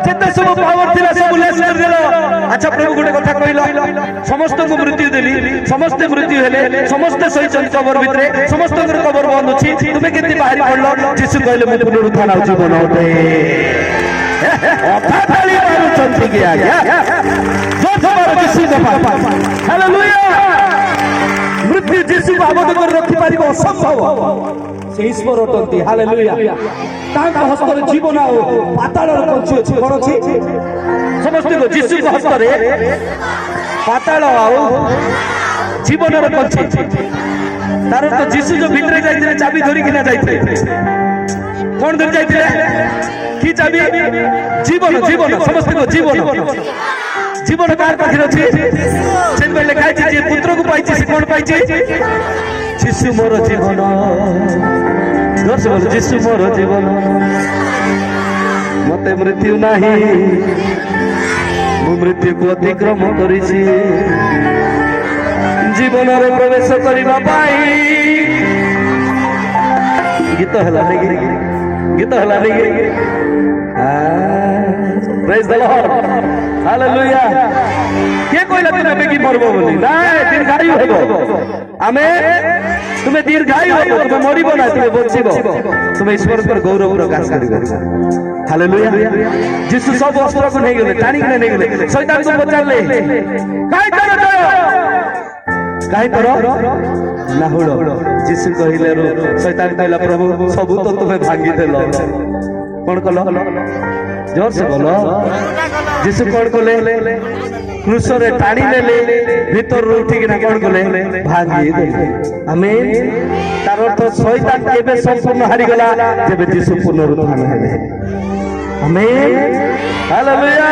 যেতে সব পাওয়ার ଥିଲା ସବୁ ଲେସ୍ କରିଦେଲ। আচ্ছা প্রভু গোটে কথা কইল সমস্তଙ୍କୁ মৃত্যু দেলি ସମସ୍ତେ মৃত্যু হেলে ସମସ୍ତେ শোইଛନ୍ତି কবর ভিতরে ସମସ୍ତଙ୍କର কবর বন্ধ ଅଛି তুমি কেମିତି ବାହାରି ପଡିଲ ଯୀଶୁ କହିଲେ ମୁଁ ପୁନରୁତ୍ଥାନ ଆଉ ଜୀବନ ଅଟେ। କଥା ଖାଲି ମାରୁଛନ୍ତି କି ଆଜ୍ଞା ଯୋଉଥର ଯୀଶୁଙ୍କ ପାଖ ହାଲେଲୁୟା। ମୃତ୍ୟୁ ଯୀଶୁକୁ ଆବଦ୍ଧ କରି ରଖିପାରିବ ଅସମ୍ଭବ ସେ ଈଶ୍ୱର ଅଟନ୍ତି ହାଲେଲୁୟା। ତାଙ୍କ ହସ୍ତରେ ଜୀବନ ଆଉ ପାତାଳର କଞ୍ଚି ଅଛି କଣ ଅଛି ସମସ୍ତଙ୍କୁ ଯୀଶୁଙ୍କ ହସ୍ତରେ ପାତାଳ ଆଉ ଜୀବନର କଞ୍ଚି ତାର ତ ଯୀଶୁ ଯୋଉ ଭିତରେ ଯାଇଥିଲେ ଚାବି ଧରିକିନା ଯାଇଥିଲେ କଣ ଧରି ଯାଇଥିଲେ কি চাবি জীবন জীবন সমস্ত জীবন জীবন কার পাখে আছে সেদিন লেখা আছে যে পুত্রকে পাইছে সে কোন পাইছে যিশু মোর জীবন দর্শ বল যিশু মোর জীবন মতে মৃত্যু নাহি মু মৃত্যুকে অতিক্রম করিছি জীবନରେ প্রবেশ করিবা পাই গীত হেলা নাকি গীত হেলা নাকি Praise the Lord. Hallelujah. কে কইলা তুমি বেগি মরবো বলি নাই দীর্ঘায়ু হবো আমেন তুমি দীর্ঘায়ু হবো তুমি মরিব না তুমি বঞ্চিব তুমি ঈশ্বরଙ୍କର গৌরব প্রকাশ করিবে হালেলুয়া। যিশু সব অস্ত্রକୁ ନେଇ ଗଲେ ଟାଣିକି ନେଇ ଗଲେ শয়তানକୁ ପଚାରିଲେ କାଇଁ ତର ଜୟ କାଇଁ ତର ନାହୁଳ যিশু କହିଲେ শয়তান କହିଲା ପ୍ରଭୁ ସବୁ ତ ତୁମେ ଭାଙ୍ଗି ଦେଲ कौन कल जोर से बोलो যিশু कौन कले क्रूस रे टाणी ले भीतर उठी कि ना कौन कले भांगी देले आमेन। तार अर्थ शैतान केबे संपूर्ण हारी गला जेबे যিশু पुनरुत्थान हेले आमेन हालेलुया।